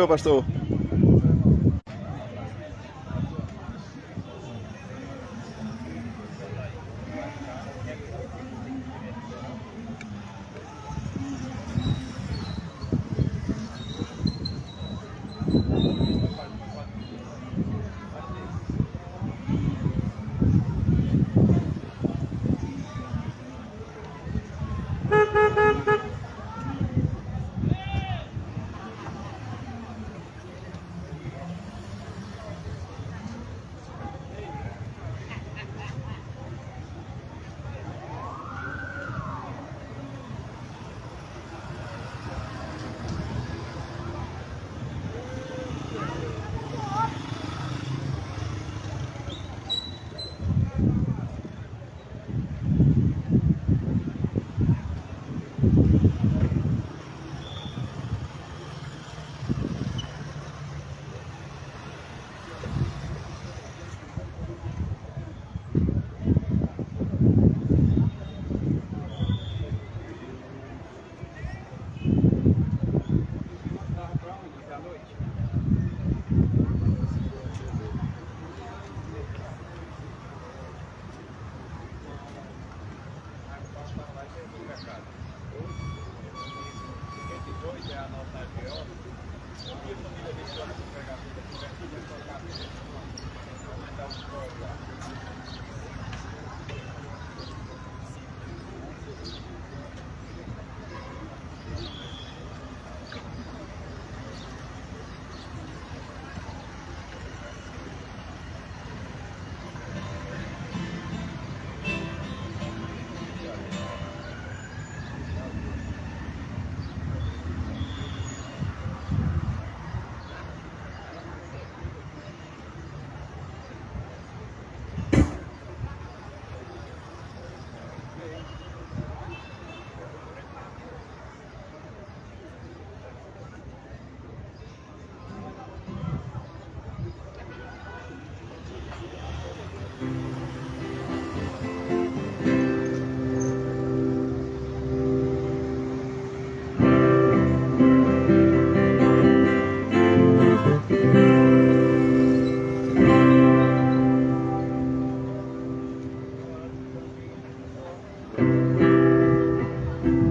Pastor.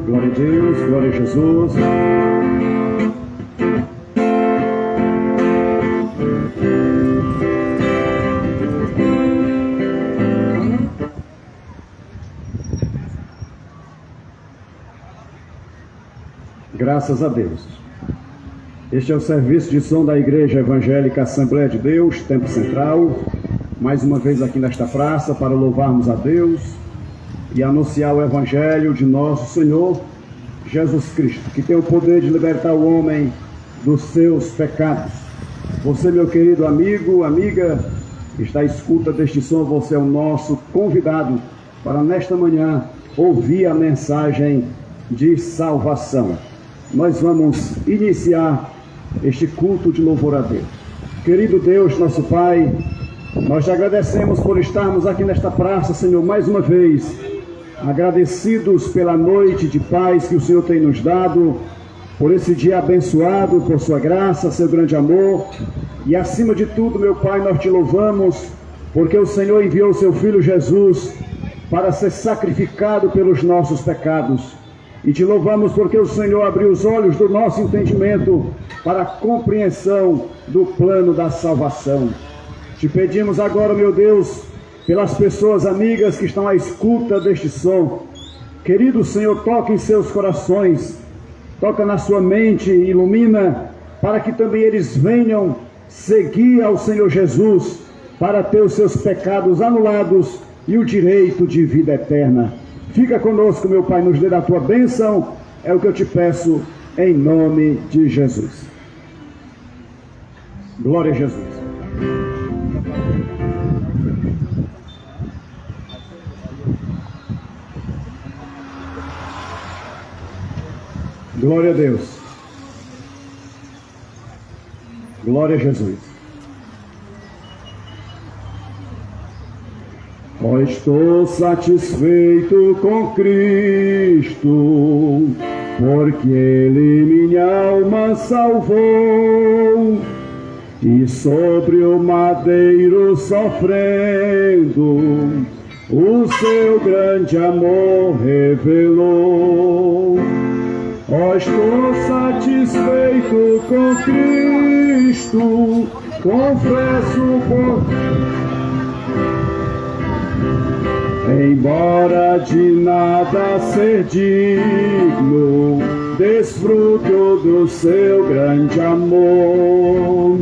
Glória a Deus, glória a Jesus. Graças a Deus. Este é o serviço de som da Igreja Evangélica Assembleia de Deus, Tempo Central, mais uma vez aqui nesta praça para louvarmos a Deus e anunciar o Evangelho de nosso Senhor Jesus Cristo, que tem o poder de libertar o homem dos seus pecados. Você, meu querido amigo, amiga, que está à escuta deste som, você é o nosso convidado para nesta manhã ouvir a mensagem de salvação. Nós vamos iniciar este culto de louvor a Deus. Querido Deus, nosso Pai, nós te agradecemos por estarmos aqui nesta praça, Senhor, mais uma vez, agradecidos pela noite de paz que o Senhor tem nos dado, por esse dia abençoado, por sua graça, seu grande amor, e acima de tudo, meu Pai, nós te louvamos, porque o Senhor enviou o seu Filho Jesus para ser sacrificado pelos nossos pecados, e te louvamos porque o Senhor abriu os olhos do nosso entendimento para a compreensão do plano da salvação. Te pedimos agora, meu Deus, pelas pessoas amigas que estão à escuta deste som. Querido Senhor, toca em seus corações, toca na sua mente, ilumina, para que também eles venham seguir ao Senhor Jesus, para ter os seus pecados anulados e o direito de vida eterna. Fica conosco, meu Pai, nos dê da tua bênção, é o que eu te peço, em nome de Jesus. Glória a Jesus. Glória a Deus. Glória a Jesus. Ó, estou satisfeito com Cristo, porque Ele minha alma salvou. e sobre o madeiro sofrendo, o seu grande amor revelou. Ó, estou satisfeito com Cristo, confesso embora de nada ser digno, desfruto do seu grande amor.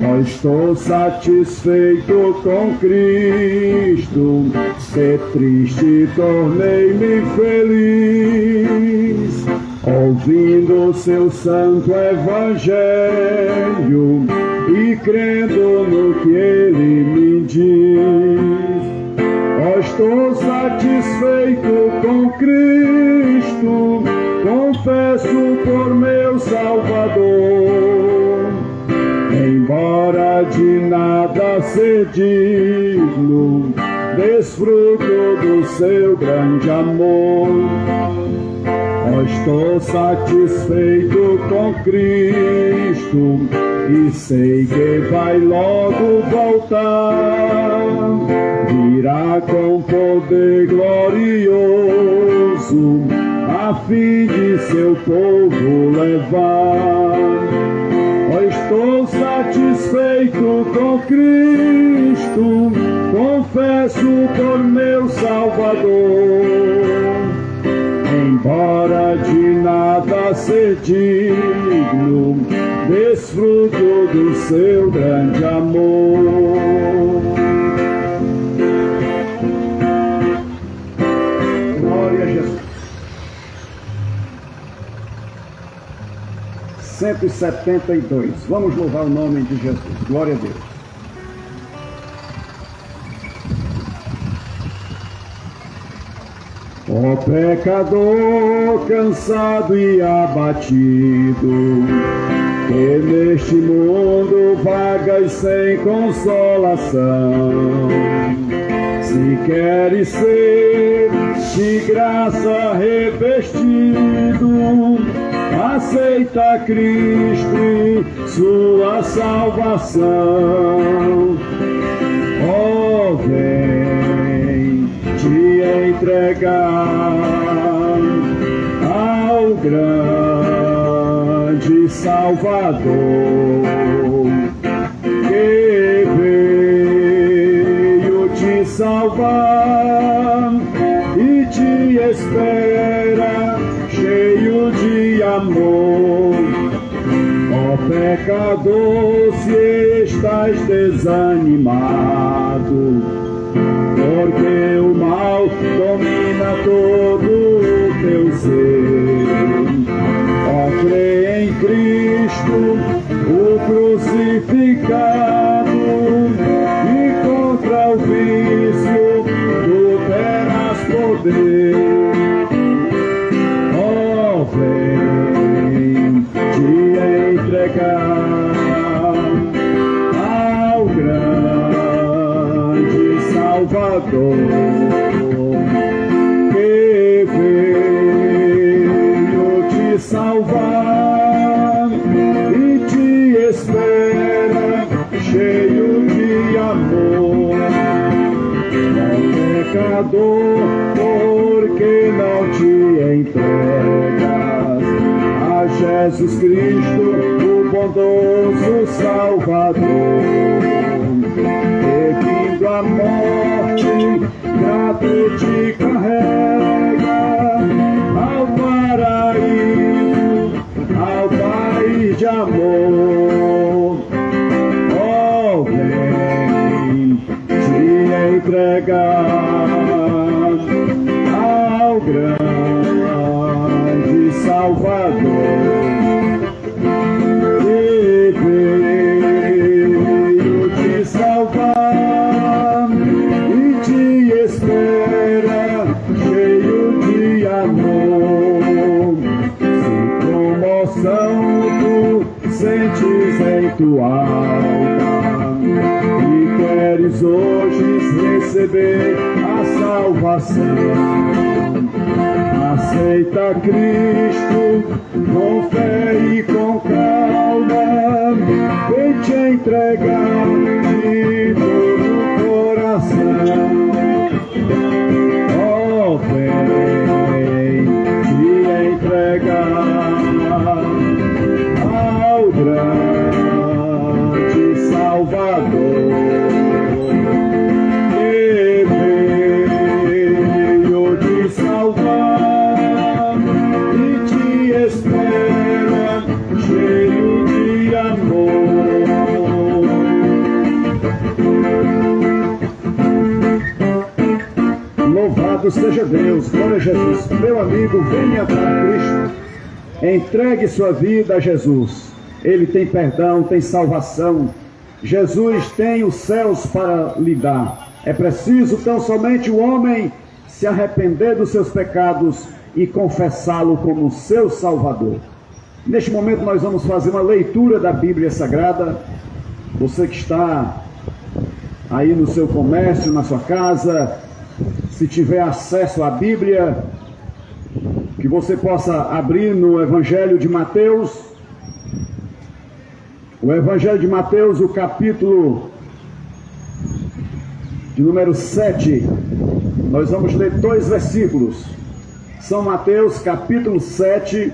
Ó, estou satisfeito com Cristo, que triste tornei-me feliz, ouvindo seu santo evangelho e crendo no que ele me diz. Ó, estou satisfeito com Cristo, confesso por meu Salvador. Embora de nada ser digno, desfruto do seu grande amor. Ó, estou satisfeito com Cristo e sei que vai logo voltar. Virá com poder glorioso, a fim de seu povo levar. Ó, estou satisfeito com Cristo, confesso por meu Salvador. Embora de nada ser digno, desfruto do seu grande amor. Glória a Jesus. 172. Vamos louvar o nome de Jesus. Glória a Deus. Ó pecador cansado e abatido, que neste mundo vagas sem consolação, se queres ser de graça revestido, aceita Cristo e sua salvação. Ó, vem te entregar ao grande Salvador, que veio te salvar e te espera cheio de amor. Ó pecador, se estás desanimado, porque o mal domina todo o teu ser, ó, crê em Cristo, o crucificado, e contra o vício tu terás poder. Ó, vem te entregar ao grande Salvador, que veio te salvar e te espera cheio de amor. Ó pecador, porque não te entregas a Jesus Cristo, o bondoso Salvador, que vindo a morte grato te carrega ao paraíso, ao país de amor. Ó, vem te entregar ao grande Salvador, que veio te salvar e te espera cheio de amor. Se promoção tu sentes em tua alma e queres hoje receber a salvação, aceita Cristo com fé e com calma, vem te entregar de todo o coração. Oh, vem te entregar ao grande Salvador, que veio te salvar e te espera cheio de amor. Louvado seja Deus, glória a Jesus. Meu amigo, venha para Cristo, entregue sua vida a Jesus. Ele tem perdão, tem salvação. Jesus tem os céus para lhe dar. É preciso tão somente o homem se arrepender dos seus pecados e confessá-lo como seu Salvador. Neste momento nós vamos fazer uma leitura da Bíblia Sagrada. Você que está aí no seu comércio, na sua casa, se tiver acesso à Bíblia, que você possa abrir no Evangelho de Mateus. O Evangelho de Mateus, o capítulo de número 7. Nós vamos ler 2 versículos. São Mateus, capítulo 7,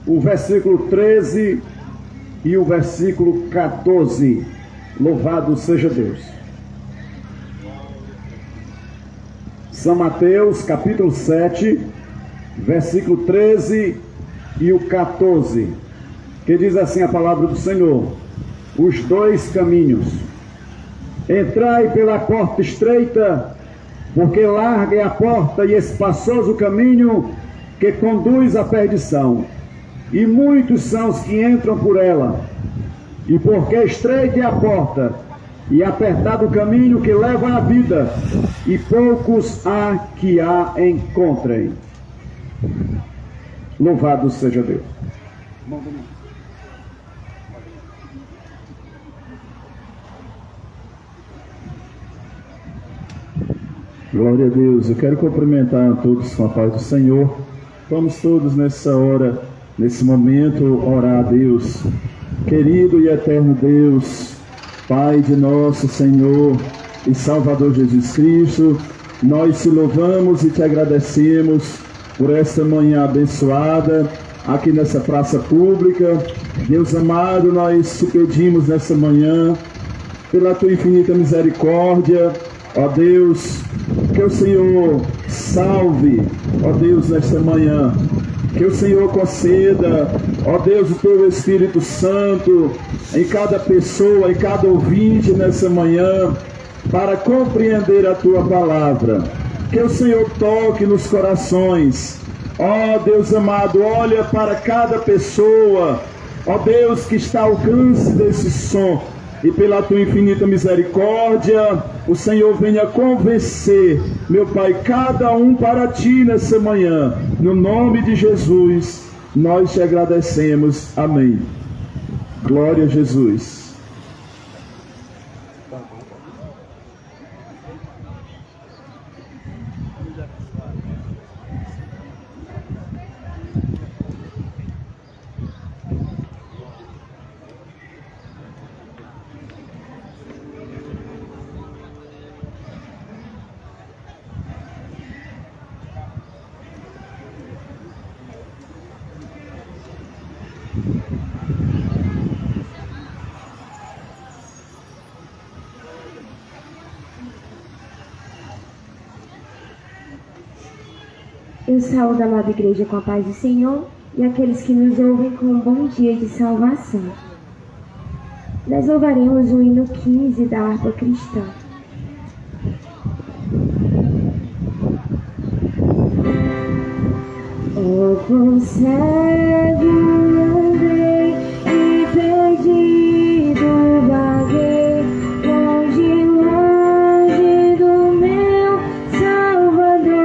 o versículo 13 e o versículo 14. Louvado seja Deus. São Mateus, capítulo 7, versículo 13 e o 14, que diz assim a palavra do Senhor: os 2 caminhos. Entrai pela porta estreita, porque larga é a porta e espaçoso o caminho que conduz à perdição, e muitos são os que entram por ela. E porque estreita é a porta e apertado o caminho que leva à vida, e poucos há que a encontrem. Louvado seja Deus. Glória a Deus. Eu quero cumprimentar a todos com a paz do Senhor. Vamos todos nessa hora, nesse momento, orar a Deus. Querido e eterno Deus, Pai de nosso Senhor e Salvador Jesus Cristo, nós te louvamos e te agradecemos por esta manhã abençoada aqui nessa praça pública. Deus amado, nós te pedimos nessa manhã, pela tua infinita misericórdia, ó Deus, que o Senhor salve, ó Deus, nesta manhã. Que o Senhor conceda, ó Deus, o teu Espírito Santo em cada pessoa, em cada ouvinte nessa manhã, para compreender a tua palavra. Que o Senhor toque nos corações. Ó Deus amado, olha para cada pessoa, ó Deus, que está ao alcance desse som. E pela tua infinita misericórdia, o Senhor venha convencer, meu Pai, cada um para ti nessa manhã. No nome de Jesus, nós te agradecemos. Amém. Glória a Jesus. Eu saúdo a amada igreja com a paz do Senhor e aqueles que nos ouvem com um bom dia de salvação. Nós louvaremos o hino 15 da harpa cristã. Oh, quão cego andei e perdido vaguei, longe, longe do meu Salvador.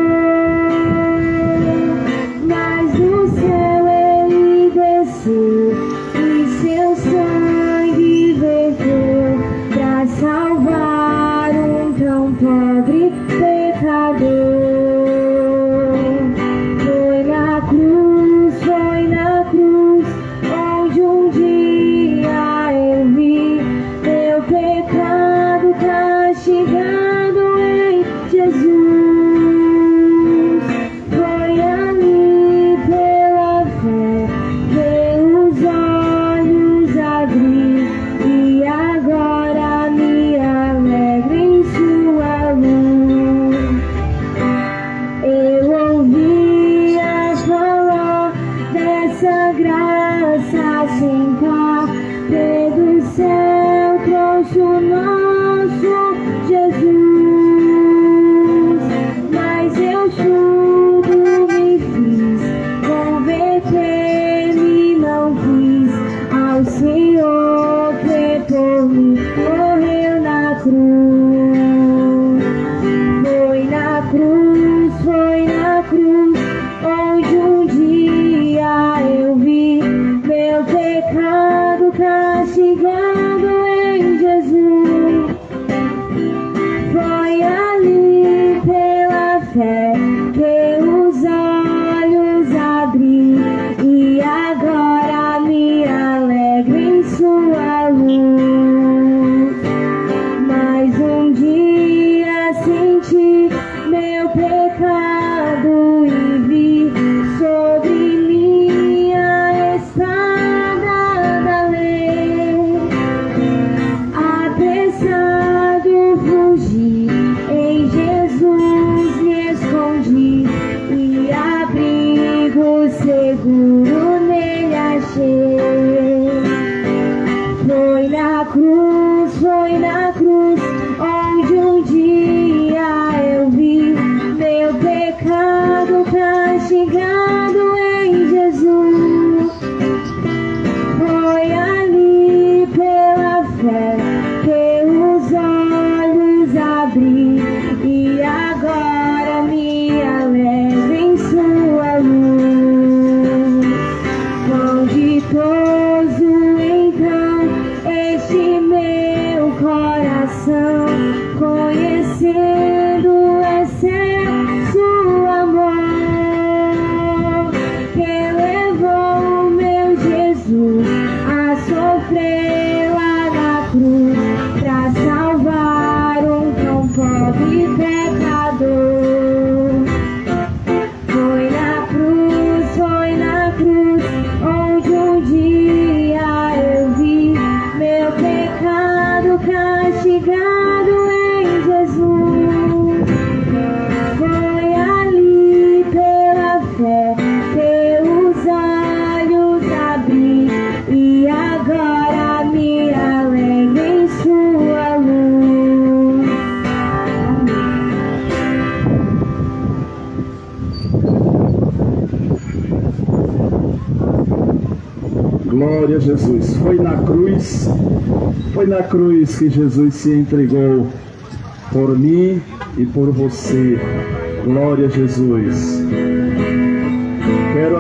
Mas do céu ele desceu e seu sangue verteu pra salvar um tão pobre pecador. Foi na cruz nosso Jesus. Mas eu tudo me fiz, converter-me não quis ao Senhor que por mim morreu na cruz. Foi na cruz, onde um dia eu vi meu pecado castigado em Jesus. Foi ali pela fé que os olhos abri e agora me alegro em sua luz. Mas um dia senti meu pecado e vi sobre mim a espada da lei. Apressado fugi, em Jesus me escondi e abrigo seguro nele achei. Foi na cruz, onde um dia eu vi meu pecado castigado em Jesus. Foi ali pela fé que os olhos abri e agora me alegro em sua luz. Quão ditoso então este meu coração, conhecendo o excesso amor que levou meu Jesus a sofrer lá na cruz pra salvar um tão pobre pecador. Foi na cruz, onde um dia eu vi meu pecado castigado em Jesus. Foi ali pela fé que os olhos abri e agora me alegro em sua luz. Glória a Jesus. Foi na cruz que Jesus se entregou por mim e por você. Glória a Jesus. Quero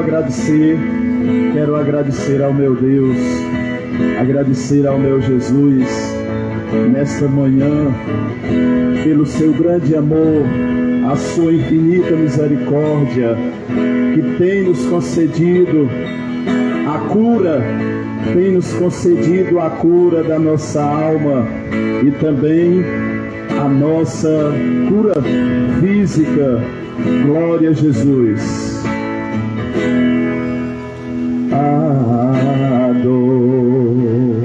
agradecer ao meu Deus, agradecer ao meu Jesus nesta manhã pelo seu grande amor, a sua infinita misericórdia que tem nos concedido a cura, tem nos concedido a cura da nossa alma e também a nossa cura física. Glória a Jesus. A dor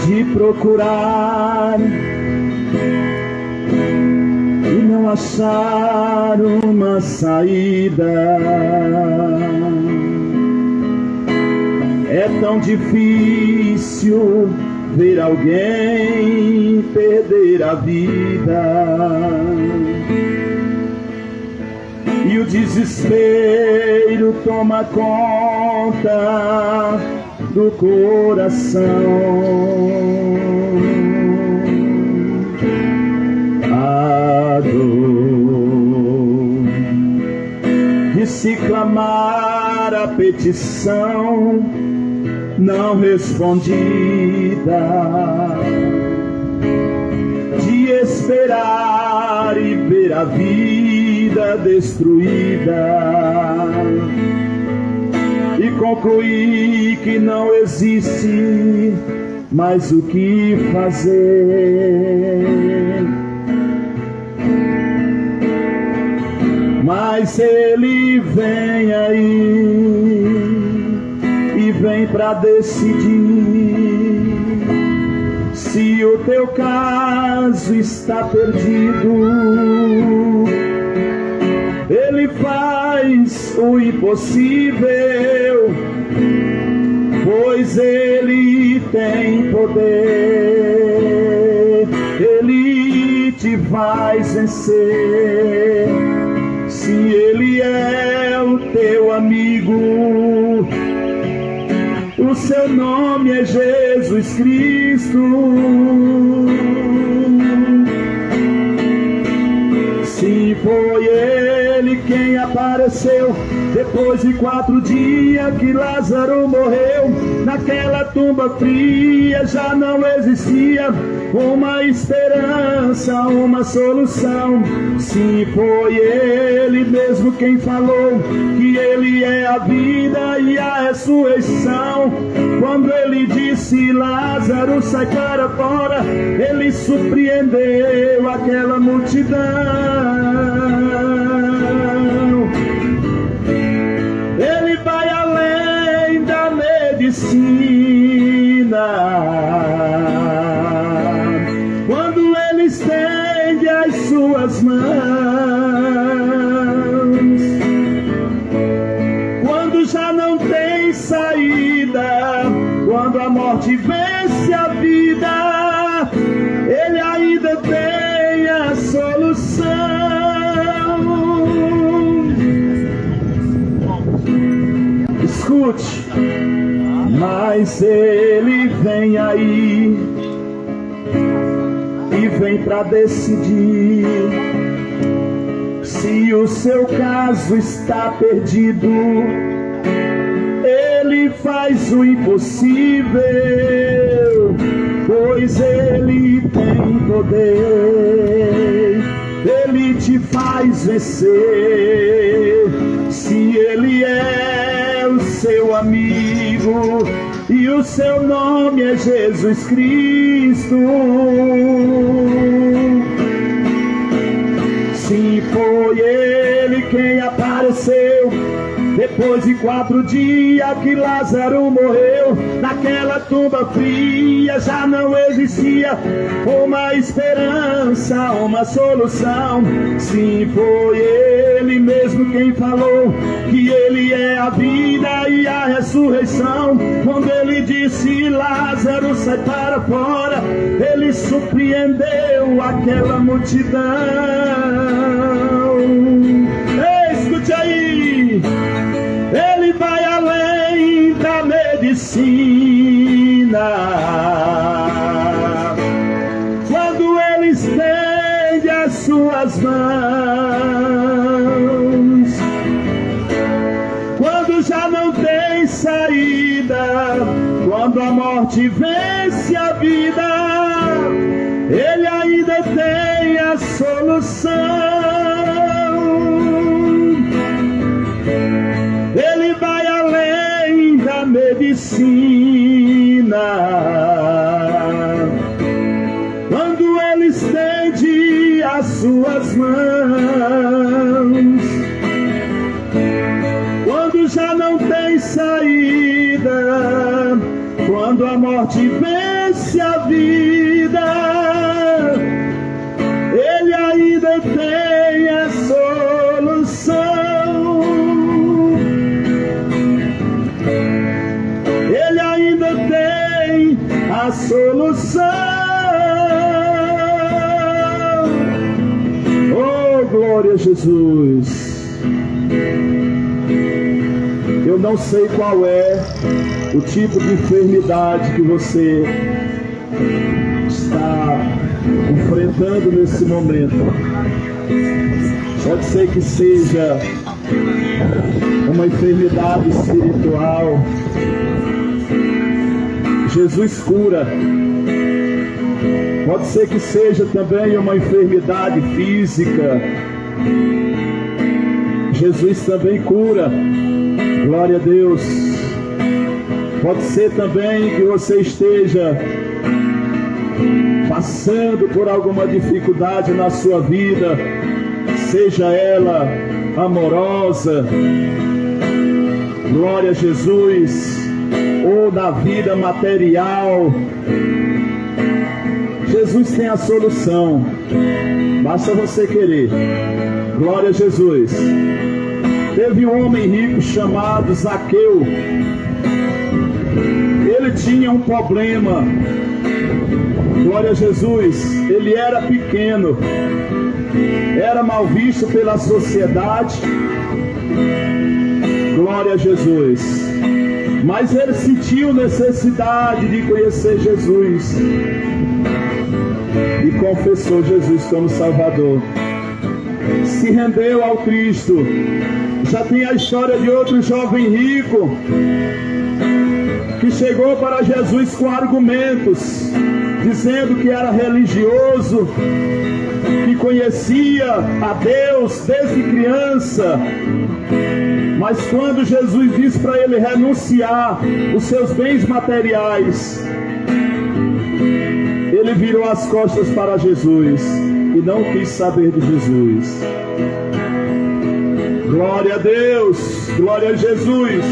de procurar e não achar uma saída. É tão difícil ver alguém perder a vida. E o desespero toma conta do coração. A dor de se clamar a petição não respondida, de esperar e ver a vida destruída e concluir que não existe mais o que fazer. Mas Ele vem aí e vem para decidir se o teu caso está perdido. Ele faz o impossível, pois Ele poder, Ele te faz vencer. Se Ele é o teu amigo, o seu nome é Jesus Cristo. Se foi Ele quem apareceu depois de 4 dias que Lázaro morreu, naquela tumba fria já não existia uma esperança, uma solução. Se foi Ele mesmo quem falou que Ele é a vida e a ressurreição, quando Ele disse Lázaro sai para fora, Ele surpreendeu aquela multidão. Ele vai além da medicina, quando Ele estende as suas mãos, quando já não tem saída, quando a morte vence a vida, Ele ainda tem a solução. Escute, mas Ele vem aí e vem para decidir se o seu caso está perdido. Ele faz o impossível, pois Ele tem poder. Ele te faz vencer. Se Ele é o seu amigo e o seu nome é Jesus Cristo. Se foi Ele quem apareceu depois de 4 dias que Lázaro morreu, naquela tumba fria já não existia uma esperança, uma solução. Se foi Ele mesmo quem falou que Ele é a vida e a ressurreição, quando Ele disse Lázaro sai para fora, Ele surpreendeu aquela multidão. Escute aí, Ele vai além da medicina, quando Ele estende as suas mãos, quando já não tem saída, quando a morte vence a vida, Ele ainda tem a solução. Ele vai além da medicina, quando Ele estende as suas mãos, quando já não tem saída, quando a morte vence a vida, Ele ainda tem a solução. Ele ainda tem a solução. Oh, glória a Jesus. Eu não sei qual é o tipo de enfermidade que você está enfrentando nesse momento. Pode ser que seja uma enfermidade espiritual. Jesus cura. Pode ser que seja também uma enfermidade física. Jesus também cura. Glória a Deus. Pode ser também que você esteja passando por alguma dificuldade na sua vida, seja ela amorosa, glória a Jesus, ou na vida material. Jesus tem a solução, basta você querer. Glória a Jesus. Teve um homem rico chamado Zaqueu. Ele tinha um problema. Glória a Jesus. Ele era pequeno, era mal visto pela sociedade. Glória a Jesus. Mas ele sentiu necessidade de conhecer Jesus e confessou Jesus como Salvador. Se rendeu ao Cristo. Já tem a história de outro jovem rico que chegou para Jesus com argumentos, dizendo que era religioso, que conhecia a Deus desde criança. Mas quando Jesus disse para ele renunciar os seus bens materiais, ele virou as costas para Jesus e não quis saber de Jesus. Glória a Deus, glória a Jesus.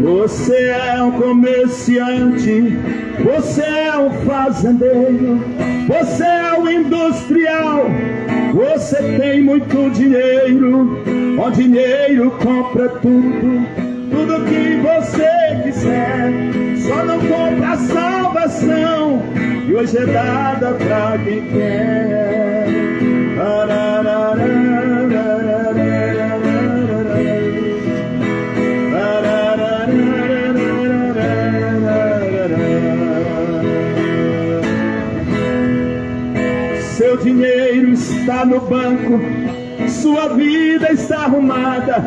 Você é um comerciante, você é um fazendeiro, você é um industrial, você tem muito dinheiro, o dinheiro compra tudo, tudo que você quiser, só não compra a salvação, e hoje é dada pra quem quer. Seu dinheiro está no banco, sua vida está arrumada.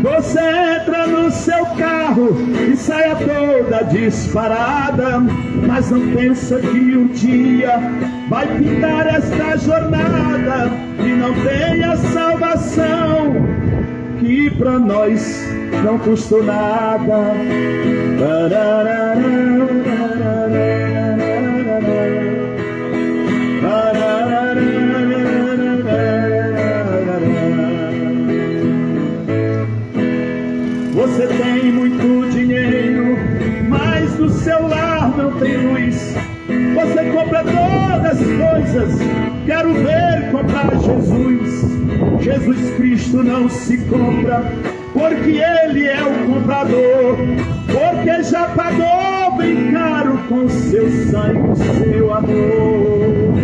Você entra no seu carro e sai toda disparada, mas não pensa que um dia vai pintar esta jornada e não tem a salvação, que pra nós não custou nada. Você tem muito dinheiro, mas no seu lar não tem luz. Você compra todas as coisas, quero ver comprar Jesus. Jesus Cristo não se compra, porque Ele é o comprador, porque já pagou bem caro com seu sangue, seu amor.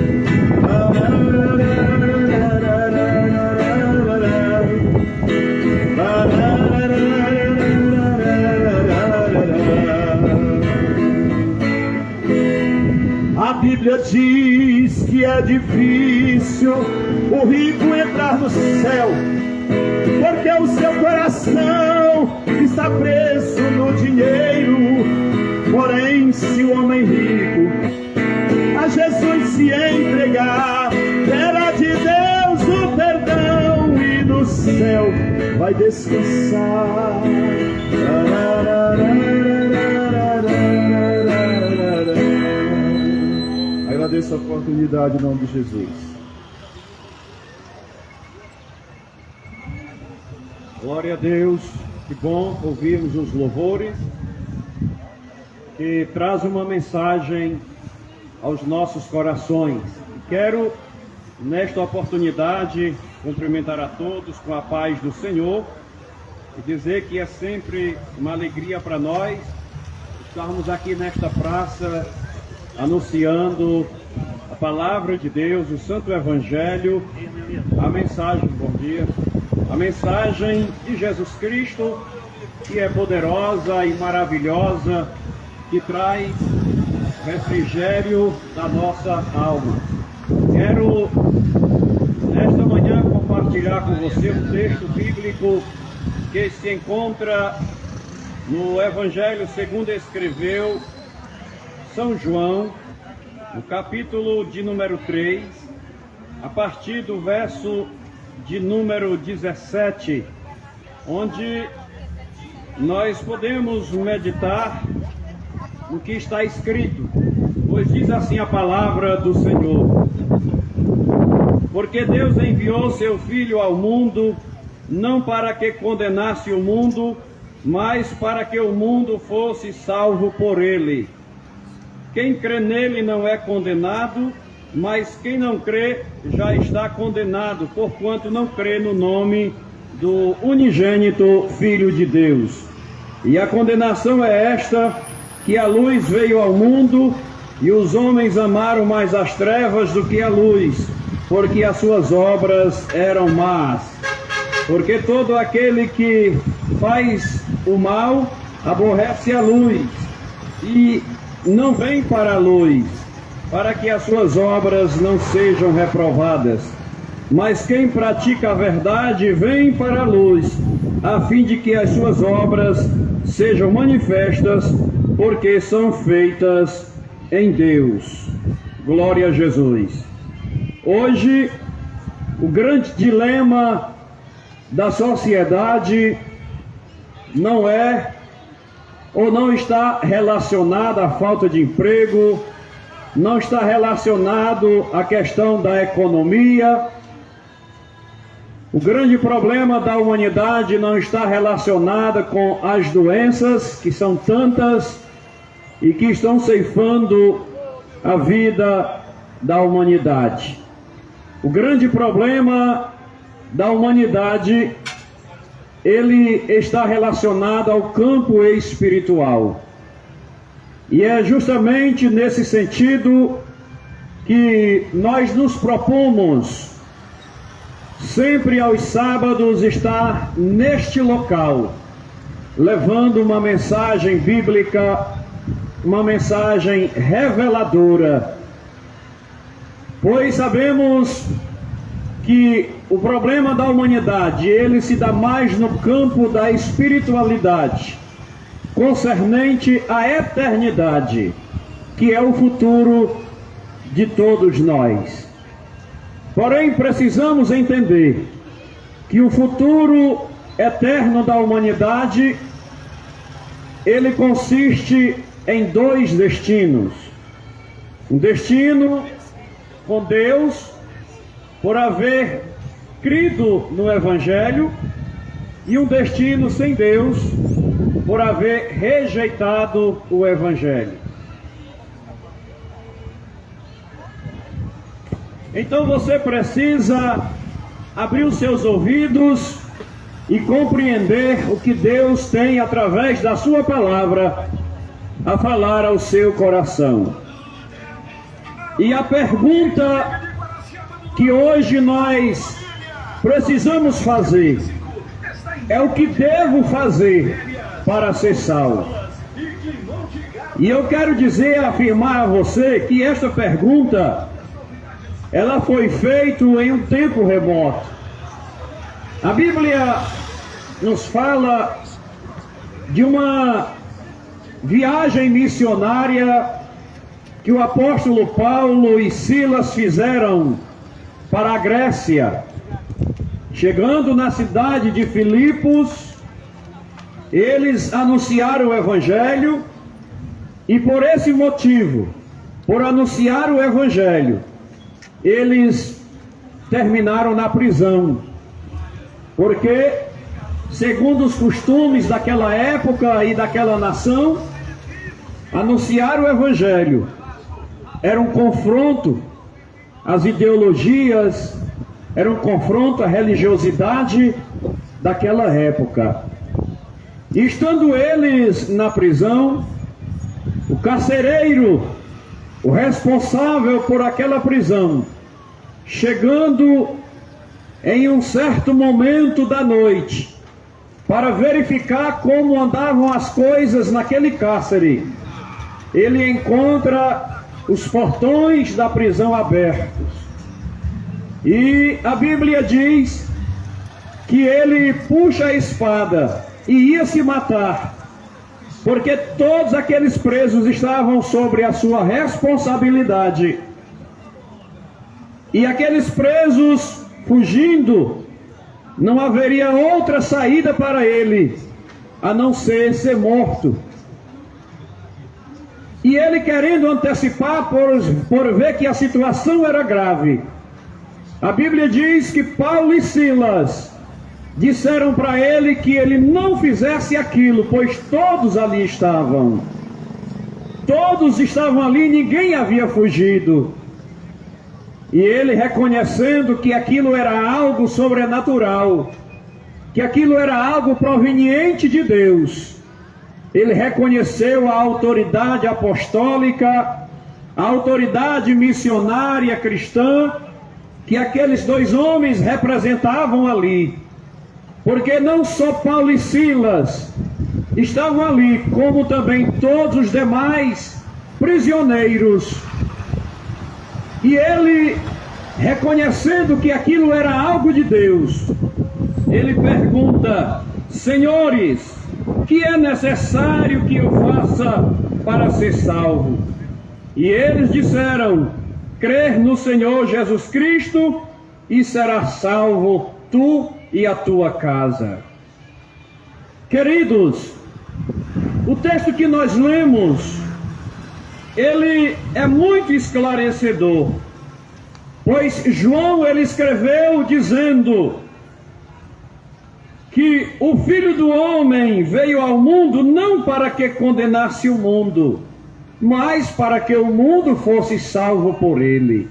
A Bíblia diz que é difícil o rico entrar no céu, porque o seu coração está preso no dinheiro. Porém, se o homem rico a Jesus se entregar, terá de Deus o perdão e no céu vai descansar. Agradeço a oportunidade em nome de Jesus. Glória a Deus, que bom ouvirmos os louvores, que traz uma mensagem aos nossos corações. Quero, nesta oportunidade, cumprimentar a todos com a paz do Senhor e dizer que é sempre uma alegria para nós estarmos aqui nesta praça anunciando a palavra de Deus, o Santo Evangelho, a mensagem, bom dia, a mensagem de Jesus Cristo, que é poderosa e maravilhosa, que traz refrigério na nossa alma. Quero, nesta manhã, compartilhar com você um texto bíblico que se encontra no Evangelho segundo escreveu São João, no capítulo de número 3, a partir do verso de número 17, onde nós podemos meditar no que está escrito, pois diz assim a palavra do Senhor: porque Deus enviou seu Filho ao mundo, não para que condenasse o mundo, mas para que o mundo fosse salvo por ele. Quem crê nele não é condenado, mas quem não crê já está condenado, porquanto não crê no nome do unigênito Filho de Deus. E a condenação é esta, que a luz veio ao mundo, e os homens amaram mais as trevas do que a luz, porque as suas obras eram más. Porque todo aquele que faz o mal aborrece a luz, e não vem para a luz, para que as suas obras não sejam reprovadas. Mas quem pratica a verdade vem para a luz, a fim de que as suas obras sejam manifestas, porque são feitas em Deus. Glória a Jesus. Hoje, o grande dilema da sociedade não é ou não está relacionado à falta de emprego, não está relacionado à questão da economia. O grande problema da humanidade não está relacionado com as doenças, que são tantas e que estão ceifando a vida da humanidade. O grande problema da humanidade, ele está relacionado ao campo espiritual. E é justamente nesse sentido que nós nos propomos, sempre aos sábados, estar neste local, levando uma mensagem bíblica, uma mensagem reveladora, pois sabemos que o problema da humanidade, ele se dá mais no campo da espiritualidade, concernente à eternidade, que é o futuro de todos nós. Porém, precisamos entender que o futuro eterno da humanidade, ele consiste em dois destinos. Um destino com Deus, por haver crido no Evangelho, e um destino sem Deus, por haver rejeitado o Evangelho. Então você precisa abrir os seus ouvidos e compreender o que Deus tem, através da sua palavra, a falar ao seu coração. E a pergunta que hoje nós precisamos fazer é: o que devo fazer para ser salvo? E eu quero afirmar a você que esta pergunta, ela foi feita em um tempo remoto. A Bíblia nos fala de uma viagem missionária que o apóstolo Paulo e Silas fizeram para a Grécia. Chegando na cidade de Filipos, eles anunciaram o Evangelho, e por esse motivo, por anunciar o Evangelho, eles terminaram na prisão, porque, segundo os costumes daquela época e daquela nação, anunciar o Evangelho era um confronto às ideologias, era um confronto à religiosidade daquela época. E estando eles na prisão, o carcereiro, o responsável por aquela prisão, chegando em um certo momento da noite, para verificar como andavam as coisas naquele cárcere, ele encontra os portões da prisão abertos. E a Bíblia diz que ele puxa a espada e ia se matar, porque todos aqueles presos estavam sobre a sua responsabilidade. E aqueles presos fugindo, não haveria outra saída para ele, a não ser morto. E ele, querendo antecipar, por ver que a situação era grave, a Bíblia diz que Paulo e Silas disseram para ele que ele não fizesse aquilo, pois todos ali estavam. Todos estavam ali, ninguém havia fugido. E ele, reconhecendo que aquilo era algo sobrenatural, que aquilo era algo proveniente de Deus, ele reconheceu a autoridade apostólica, a autoridade missionária cristã que aqueles dois homens representavam ali. Porque não só Paulo e Silas estavam ali, como também todos os demais prisioneiros. E ele, reconhecendo que aquilo era algo de Deus, ele pergunta: senhores, que é necessário que eu faça para ser salvo? E eles disseram: crer no Senhor Jesus Cristo e serás salvo tu e a tua casa. Queridos, o texto que nós lemos, ele é muito esclarecedor, pois João ele escreveu dizendo que o Filho do Homem veio ao mundo não para que condenasse o mundo, mas para que o mundo fosse salvo por ele.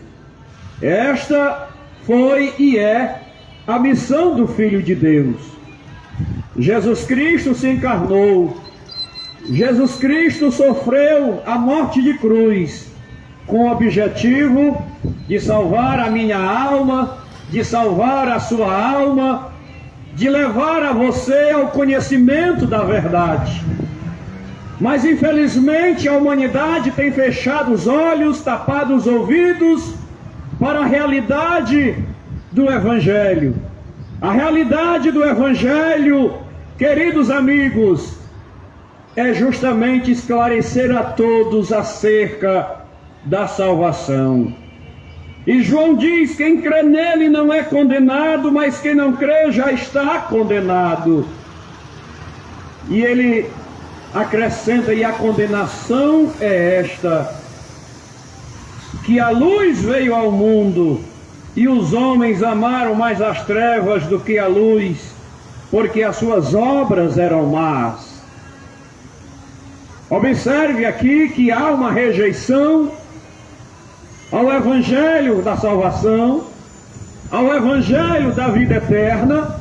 Esta foi e é a missão do Filho de Deus. Jesus Cristo se encarnou, Jesus Cristo sofreu a morte de cruz, com o objetivo de salvar a minha alma, de salvar a sua alma, de levar a você ao conhecimento da verdade. Mas infelizmente a humanidade tem fechado os olhos, tapado os ouvidos para a realidade do Evangelho. A realidade do Evangelho, queridos amigos, é justamente esclarecer a todos acerca da salvação. E João diz: quem crê nele não é condenado, mas quem não crê já está condenado. E ele acrescenta: e a condenação é esta, que a luz veio ao mundo, e os homens amaram mais as trevas do que a luz, porque as suas obras eram más. Observe aqui que há uma rejeição ao Evangelho da salvação, ao Evangelho da vida eterna,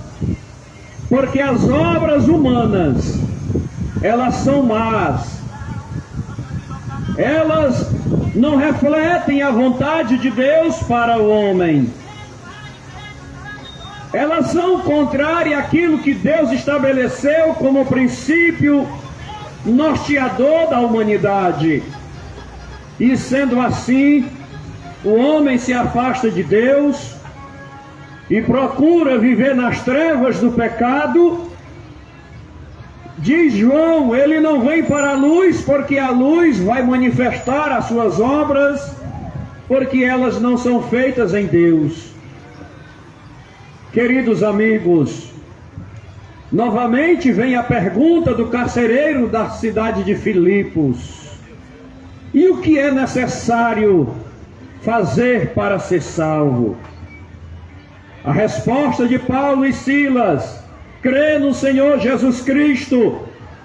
porque as obras humanas, elas são más, elas não refletem a vontade de Deus para o homem, elas são contrárias àquilo que Deus estabeleceu como princípio norteador da humanidade. E sendo assim, o homem se afasta de Deus e procura viver nas trevas do pecado. Diz João, ele não vem para a luz, porque a luz vai manifestar as suas obras, porque elas não são feitas em Deus. Queridos amigos, novamente vem a pergunta do carcereiro da cidade de Filipos: e o que é necessário fazer para ser salvo? A resposta de Paulo e Silas: crê no Senhor Jesus Cristo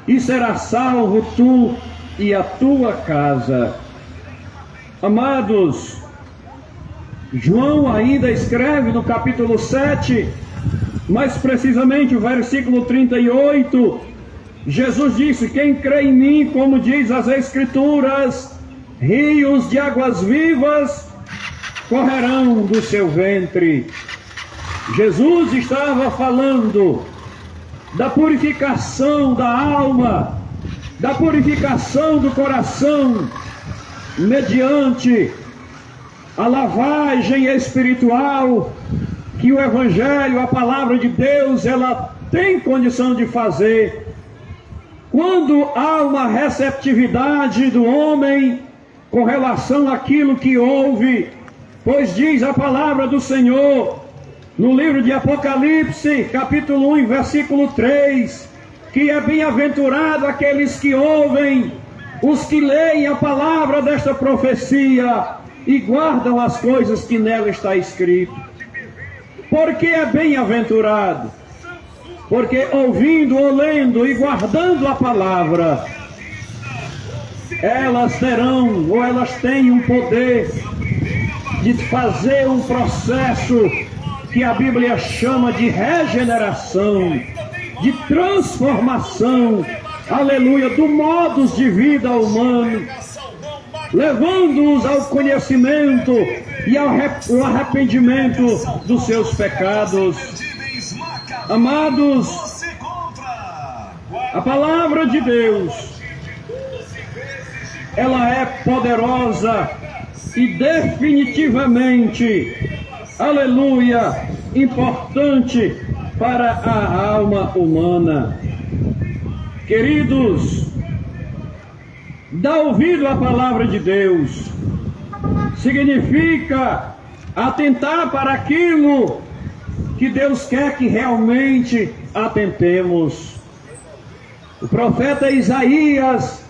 e serás salvo tu e a tua casa. Amados, João ainda escreve no capítulo 7, mais precisamente o versículo 38, Jesus disse: quem crê em mim, como diz as Escrituras, rios de águas vivas correrão do seu ventre. Jesus estava falando da purificação da alma, da purificação do coração, mediante a lavagem espiritual que o Evangelho, a palavra de Deus, ela tem condição de fazer. Quando há uma receptividade do homem com relação àquilo que ouve, pois diz a palavra do Senhor no livro de Apocalipse, capítulo 1, versículo 3, que é bem-aventurado aqueles que ouvem, os que leem a palavra desta profecia e guardam as coisas que nela está escrito. Por que é bem-aventurado? Porque ouvindo ou lendo e guardando a palavra, elas terão, ou elas têm um poder de fazer um processo que a Bíblia chama de regeneração, de transformação aleluia, do modos de vida humano, levando-os ao conhecimento e ao arrependimento dos seus pecados. Amados, a palavra de Deus, ela é poderosa e definitivamente, aleluia, importante para a alma humana. Queridos, dar ouvido à palavra de Deus significa atentar para aquilo que Deus quer que realmente atentemos. O profeta Isaías,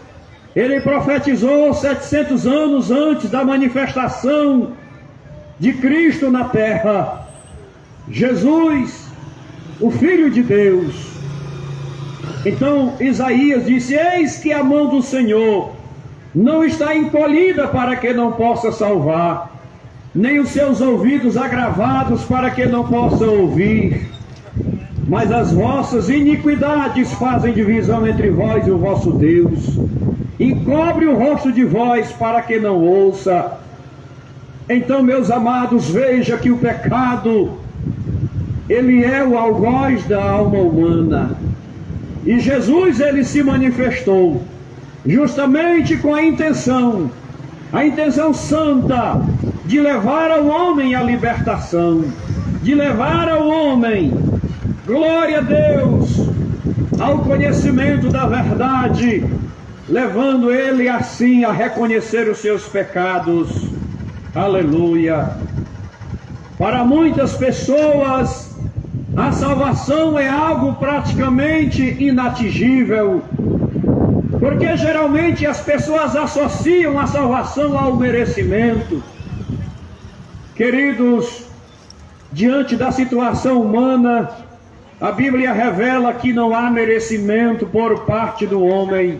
ele profetizou 700 anos antes da manifestação de Cristo na terra. Jesus, o Filho de Deus. Então Isaías disse: eis que a mão do Senhor não está encolhida para que não possa salvar, nem os seus ouvidos agravados para que não possa ouvir. Mas as vossas iniquidades fazem divisão entre vós e o vosso Deus, encobre o rosto de vós para que não ouça. Então, meus amados, veja que o pecado, ele é o algoz da alma humana. E Jesus, ele se manifestou justamente com a intenção santa de levar ao homem a libertação, de levar ao homem, glória a Deus, ao conhecimento da verdade, levando ele assim a reconhecer os seus pecados. Aleluia! Para muitas pessoas, a salvação é algo praticamente inatingível, porque geralmente as pessoas associam a salvação ao merecimento. Queridos, diante da situação humana, a Bíblia revela que não há merecimento por parte do homem,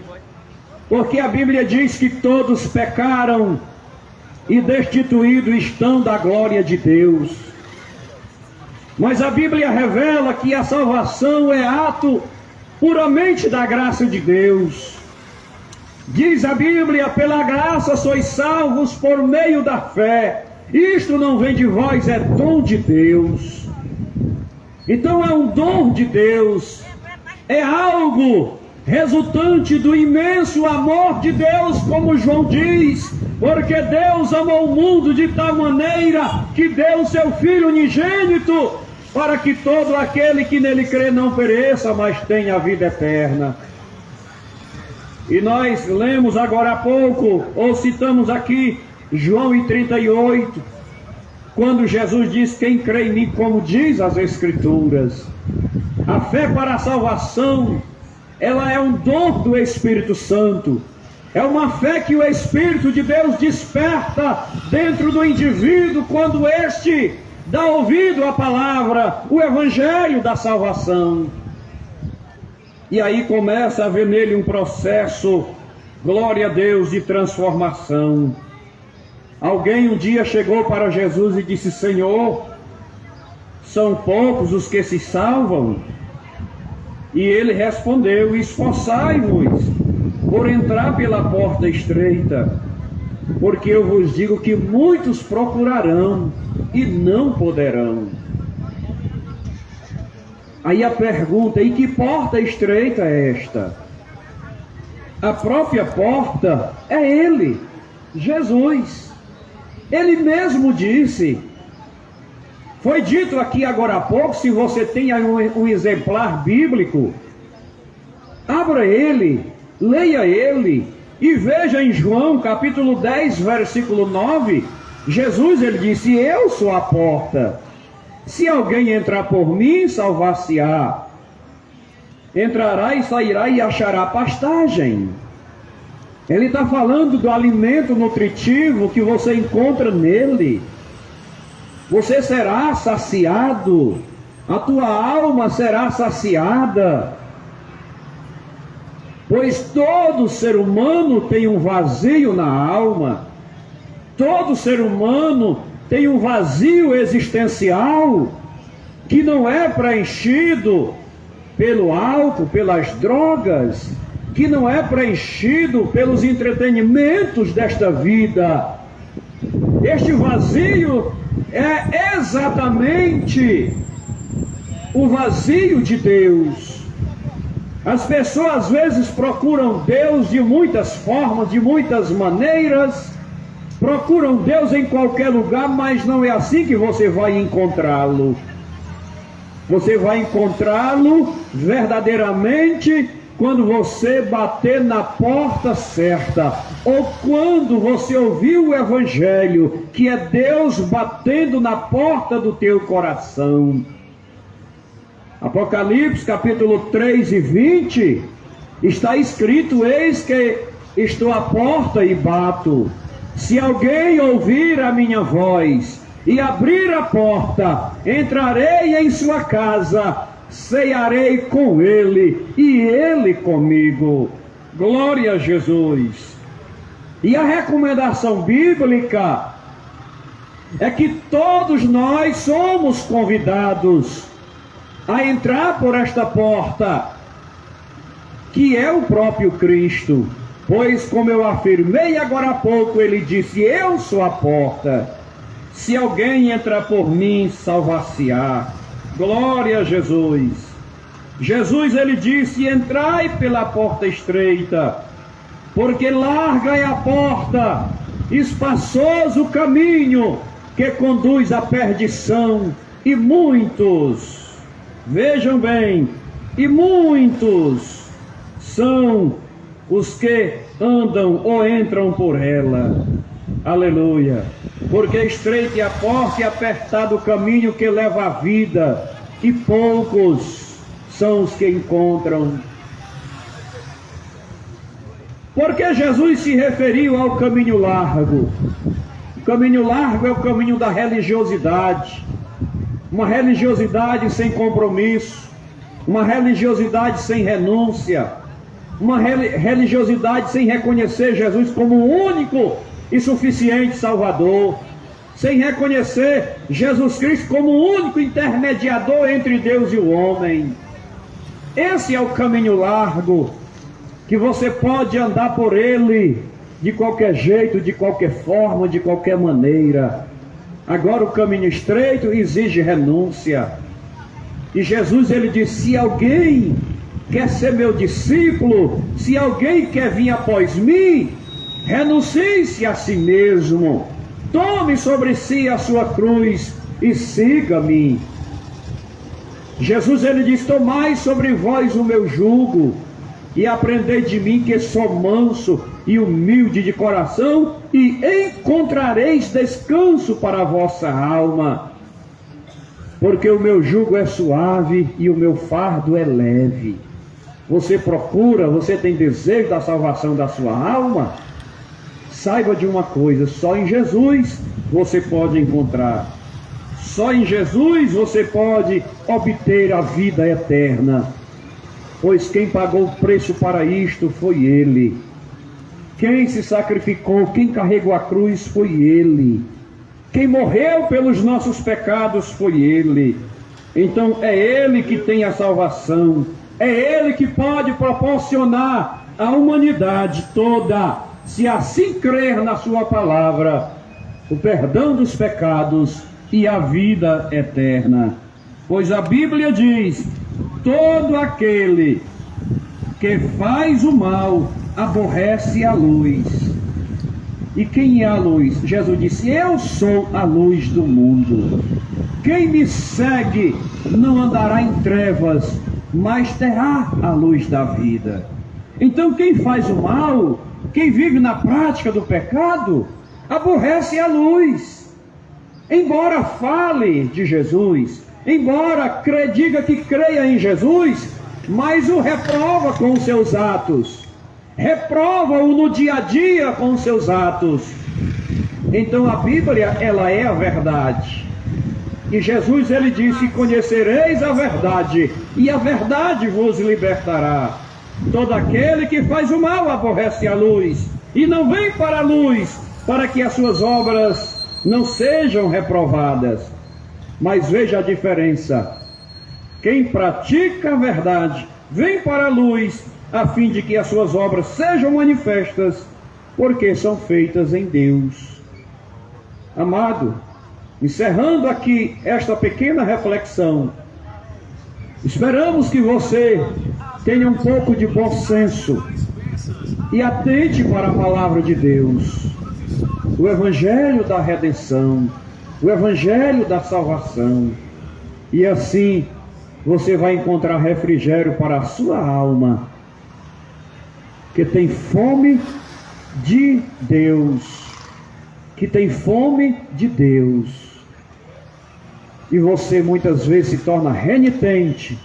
porque a Bíblia diz que todos pecaram e destituídos estão da glória de Deus. Mas a Bíblia revela que a salvação é ato puramente da graça de Deus. Diz a Bíblia: pela graça sois salvos por meio da fé. Isto não vem de vós, é dom de Deus. Então é um dom de Deus, é algo resultante do imenso amor de Deus, como João diz, porque Deus amou o mundo de tal maneira que deu o seu Filho unigênito, para que todo aquele que nele crê não pereça, mas tenha a vida eterna. E nós lemos agora há pouco, ou citamos aqui, João 38, quando Jesus diz: quem crê em mim, como diz as Escrituras. A fé para a salvação, ela é um dom do Espírito Santo. É uma fé que o Espírito de Deus desperta dentro do indivíduo quando este dá ouvido à palavra, o Evangelho da salvação. E aí começa a haver nele um processo, glória a Deus, de transformação. Alguém um dia chegou para Jesus e disse: Senhor, são poucos os que se salvam? E ele respondeu: esforçai-vos por entrar pela porta estreita, porque eu vos digo que muitos procurarão e não poderão. Aí a pergunta: e que porta estreita é esta? A própria porta é Ele, Jesus. Ele mesmo disse, foi dito aqui agora há pouco, se você tem um exemplar bíblico, abra ele, leia ele, e veja em João capítulo 10, versículo 9, Jesus, ele disse: eu sou a porta, se alguém entrar por mim, salvar-se-á, entrará e sairá e achará pastagem. Ele está falando do alimento nutritivo que você encontra nele. Você será saciado, a tua alma será saciada, pois todo ser humano tem um vazio na alma, todo ser humano tem um vazio existencial que não é preenchido pelo álcool, pelas drogas, que não é preenchido pelos entretenimentos desta vida. Este vazio é exatamente o vazio de Deus. As pessoas às vezes procuram Deus de muitas formas, de muitas maneiras, procuram Deus em qualquer lugar, mas não é assim que você vai encontrá-lo. Você vai encontrá-lo verdadeiramente quando você bater na porta certa, ou quando você ouvir o Evangelho, que é Deus batendo na porta do teu coração. Apocalipse capítulo 3 e 20, está escrito: eis que estou à porta e bato. Se alguém ouvir a minha voz e abrir a porta, entrarei em sua casa, cearei com ele e ele comigo. Glória a Jesus. E a recomendação bíblica é que todos nós somos convidados a entrar por esta porta, que é o próprio Cristo. Pois, como eu afirmei agora há pouco, ele disse: eu sou a porta. Se alguém entrar por mim, salvar-se-á. Glória a Jesus. Jesus, ele disse: entrai pela porta estreita, porque larga é a porta, espaçoso o caminho que conduz à perdição, e muitos, vejam bem, e muitos são os que andam ou entram por ela. Aleluia. Porque estreita é a porta e apertado o caminho que leva à vida, e poucos são os que encontram. Porque Jesus se referiu ao caminho largo. O caminho largo é o caminho da religiosidade. Uma religiosidade sem compromisso, uma religiosidade sem renúncia, uma religiosidade sem reconhecer Jesus como o único e suficiente Salvador, sem reconhecer Jesus Cristo como o único intermediador entre Deus e o homem. Esse é o caminho largo, que você pode andar por ele de qualquer jeito, de qualquer forma, de qualquer maneira. Agora o caminho estreito exige renúncia. E Jesus, ele disse: se alguém quer ser meu discípulo, se alguém quer vir após mim, renuncie-se a si mesmo, tome sobre si a sua cruz e siga-me. Jesus, ele diz: tomai sobre vós o meu jugo e aprendei de mim, que sou manso e humilde de coração, e encontrareis descanso para a vossa alma, porque o meu jugo é suave e o meu fardo é leve. Você procura, você tem desejo da salvação da sua alma? Saiba de uma coisa: só em Jesus você pode encontrar. Só em Jesus você pode obter a vida eterna. Pois quem pagou o preço para isto foi Ele. Quem se sacrificou, quem carregou a cruz foi Ele. Quem morreu pelos nossos pecados foi Ele. Então é Ele que tem a salvação. É Ele que pode proporcionar à humanidade toda, se assim crer na sua palavra, o perdão dos pecados e a vida eterna. Pois a Bíblia diz: todo aquele que faz o mal aborrece a luz. E quem é a luz? Jesus disse: eu sou a luz do mundo. Quem me segue não andará em trevas, mas terá a luz da vida. Então quem faz o mal, quem vive na prática do pecado, aborrece a luz. Embora fale de Jesus, embora diga que creia em Jesus, mas o reprova com os seus atos. Reprova-o no dia a dia com os seus atos. Então a Bíblia, ela é a verdade. E Jesus, ele disse: conhecereis a verdade, e a verdade vos libertará. Todo aquele que faz o mal aborrece a luz, e não vem para a luz, para que as suas obras não sejam reprovadas. Mas veja a diferença: quem pratica a verdade vem para a luz, a fim de que as suas obras sejam manifestas, porque são feitas em Deus. Amado, encerrando aqui esta pequena reflexão, esperamos que você tenha um pouco de bom senso e atente para a palavra de Deus, o Evangelho da redenção, o Evangelho da salvação, e assim você vai encontrar refrigério para a sua alma, que tem fome de Deus, que tem fome de Deus. E você muitas vezes se torna renitente,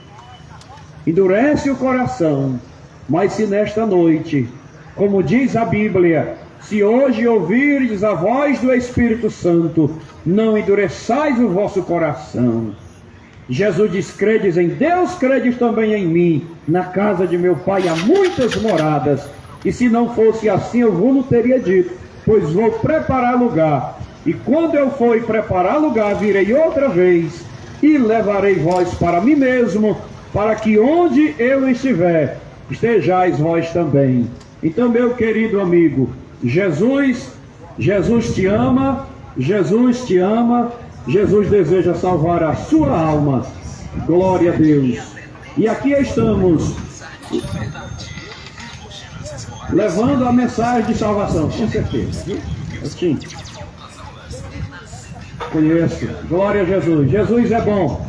endurece o coração, mas se nesta noite, como diz a Bíblia, se hoje ouvirdes a voz do Espírito Santo, não endureçais o vosso coração. Jesus diz: credes em Deus, credes também em mim. Na casa de meu Pai há muitas moradas, e se não fosse assim eu vos não teria dito, pois vou preparar lugar. E quando eu for preparar lugar, virei outra vez, e levarei vós para mim mesmo, para que onde eu estiver, estejais vós também. Então, meu querido amigo, Jesus te ama, Jesus te ama, Jesus deseja salvar a sua alma. Glória a Deus. E aqui estamos, levando a mensagem de salvação, com certeza. Sim. Conheço. Glória a Jesus. Jesus é bom.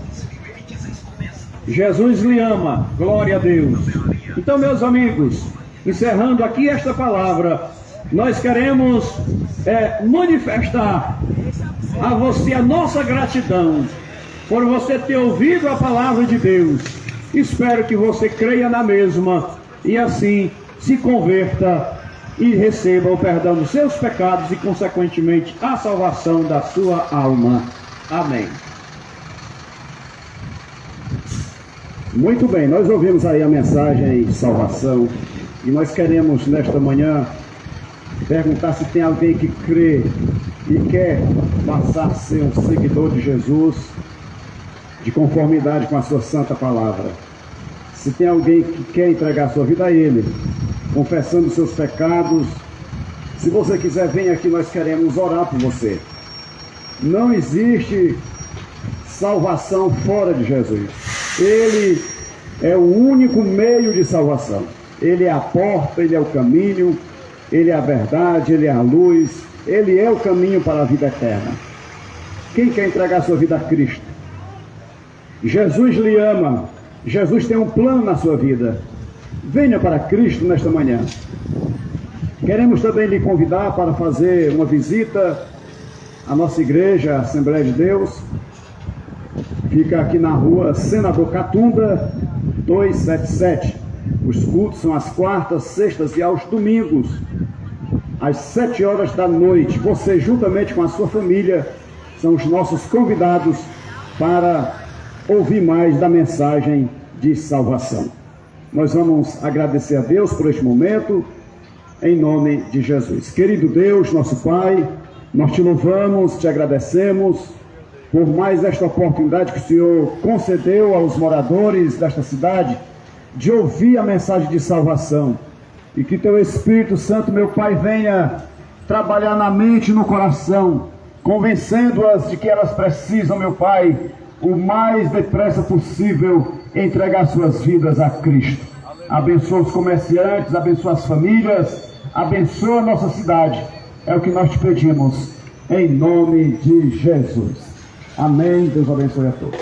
Jesus lhe ama. Glória a Deus. Então, meus amigos, encerrando aqui esta palavra, nós queremos manifestar a você a nossa gratidão por você ter ouvido a palavra de Deus. Espero que você creia na mesma e assim se converta e receba o perdão dos seus pecados e, consequentemente, a salvação da sua alma. Amém. Muito bem, nós ouvimos aí a mensagem de salvação e nós queremos nesta manhã perguntar se tem alguém que crê e quer passar a ser um seguidor de Jesus de conformidade com a sua santa palavra. Se tem alguém que quer entregar sua vida a Ele, confessando seus pecados, se você quiser, venha aqui, nós queremos orar por você. Não existe salvação fora de Jesus. Ele é o único meio de salvação. Ele é a porta, Ele é o caminho, Ele é a verdade, Ele é a luz, Ele é o caminho para a vida eterna. Quem quer entregar sua vida a Cristo? Jesus lhe ama, Jesus tem um plano na sua vida. Venha para Cristo nesta manhã. Queremos também lhe convidar para fazer uma visita à nossa igreja, a Assembleia de Deus. Fica aqui na rua Senador Catunda, 277. Os cultos são às quartas, sextas e aos domingos, às 7 horas da noite. Você, juntamente com a sua família, são os nossos convidados para ouvir mais da mensagem de salvação. Nós vamos agradecer a Deus por este momento, em nome de Jesus. Querido Deus, nosso Pai, nós te louvamos, te agradecemos por mais esta oportunidade que o Senhor concedeu aos moradores desta cidade de ouvir a mensagem de salvação. E que teu Espírito Santo, meu Pai, venha trabalhar na mente e no coração, convencendo-as de que elas precisam, meu Pai, o mais depressa possível entregar suas vidas a Cristo. Abençoa os comerciantes, abençoa as famílias, abençoa a nossa cidade. É o que nós te pedimos, em nome de Jesus. Amém. Deus abençoe a todos.